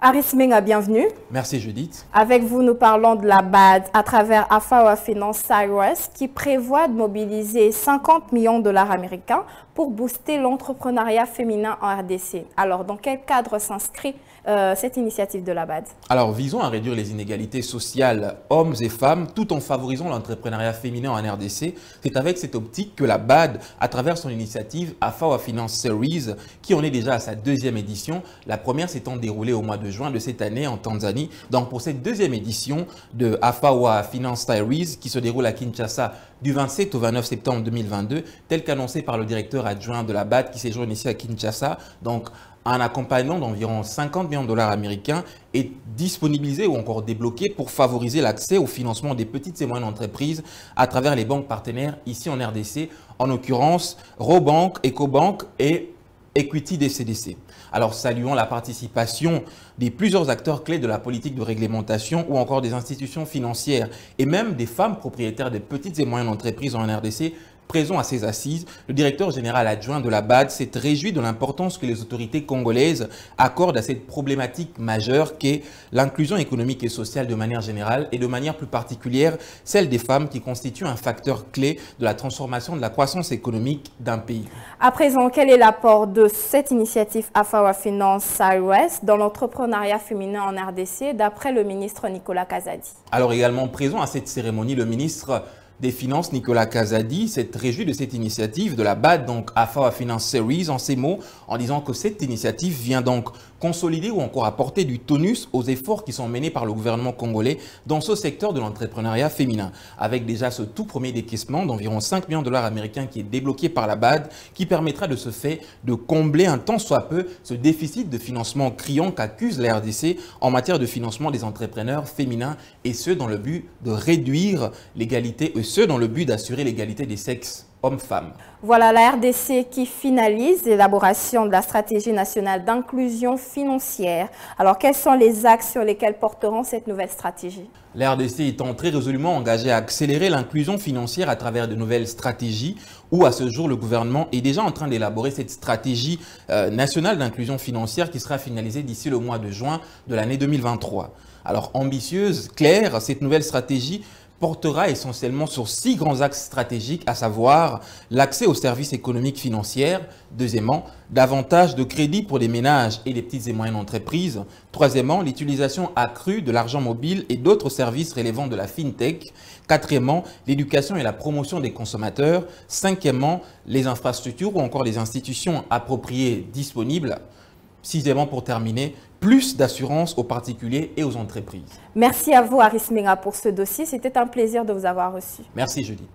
Aris Menga, bienvenue. Merci Judith. Avec vous, nous parlons de la BAD à travers AFAWA Finance Cyrus qui prévoit de mobiliser 50 millions de dollars américains pour booster l'entrepreneuriat féminin en RDC. Alors, dans quel cadre s'inscrit cette initiative de la BAD? Alors, visons à réduire les inégalités sociales hommes et femmes tout en favorisant l'entrepreneuriat féminin en RDC. C'est avec cette optique que la BAD, à travers son initiative AFAWA Finance Series, qui en est déjà à sa deuxième édition, la première s'étant déroulée au mois de juin de cette année en Tanzanie. Donc, pour cette deuxième édition de AFAWA Finance Series, qui se déroule à Kinshasa du 27 au 29 septembre 2022, tel qu'annoncé par le directeur adjoint de la BAD qui séjourne ici à Kinshasa. Donc, un accompagnement d'environ 50 millions de dollars américains est disponibilisé ou encore débloqué pour favoriser l'accès au financement des petites et moyennes entreprises à travers les banques partenaires ici en RDC, en l'occurrence Robank, Ecobank et Equity DCDC. Alors, saluons la participation des plusieurs acteurs clés de la politique de réglementation ou encore des institutions financières et même des femmes propriétaires des petites et moyennes entreprises en RDC présents à ces assises. Le directeur général adjoint de la BAD s'est réjoui de l'importance que les autorités congolaises accordent à cette problématique majeure qu'est l'inclusion économique et sociale de manière générale et de manière plus particulière celle des femmes qui constituent un facteur clé de la transformation de la croissance économique d'un pays. À présent, quel est l'apport de cette initiative AFAWA Finance Cyrus dans l'entrepreneuriat féminin en RDC d'après le ministre Nicolas Kazadi? Alors également présent à cette cérémonie, le ministre des Finances, Nicolas Kazadi, s'est réjoui de cette initiative de la BAD, donc AFAWA Finance Series, en ces mots, en disant que cette initiative vient donc consolider ou encore apporter du tonus aux efforts qui sont menés par le gouvernement congolais dans ce secteur de l'entrepreneuriat féminin. Avec déjà ce tout premier décaissement d'environ 5 millions de dollars américains qui est débloqué par la BAD, qui permettra de ce fait de combler un tant soit peu ce déficit de financement criant qu'accuse la RDC en matière de financement des entrepreneurs féminins et ce dans le but de réduire l'égalité dans le but d'assurer l'égalité des sexes hommes-femmes. Voilà la RDC qui finalise l'élaboration de la stratégie nationale d'inclusion financière. Alors, quels sont les axes sur lesquels porteront cette nouvelle stratégie? La RDC étant très résolument engagée à accélérer l'inclusion financière à travers de nouvelles stratégies où à ce jour le gouvernement est déjà en train d'élaborer cette stratégie nationale d'inclusion financière qui sera finalisée d'ici le mois de juin de l'année 2023. Alors ambitieuse, claire, cette nouvelle stratégie portera essentiellement sur 6 grands axes stratégiques, à savoir l'accès aux services économiques financiers, deuxièmement, davantage de crédits pour les ménages et les petites et moyennes entreprises, troisièmement, l'utilisation accrue de l'argent mobile et d'autres services relevant de la FinTech, quatrièmement, l'éducation et la promotion des consommateurs, cinquièmement, les infrastructures ou encore les institutions appropriées disponibles, sixièmement, pour terminer, plus d'assurance aux particuliers et aux entreprises. Merci à vous, Aris Menga, pour ce dossier. C'était un plaisir de vous avoir reçu. Merci, Judith.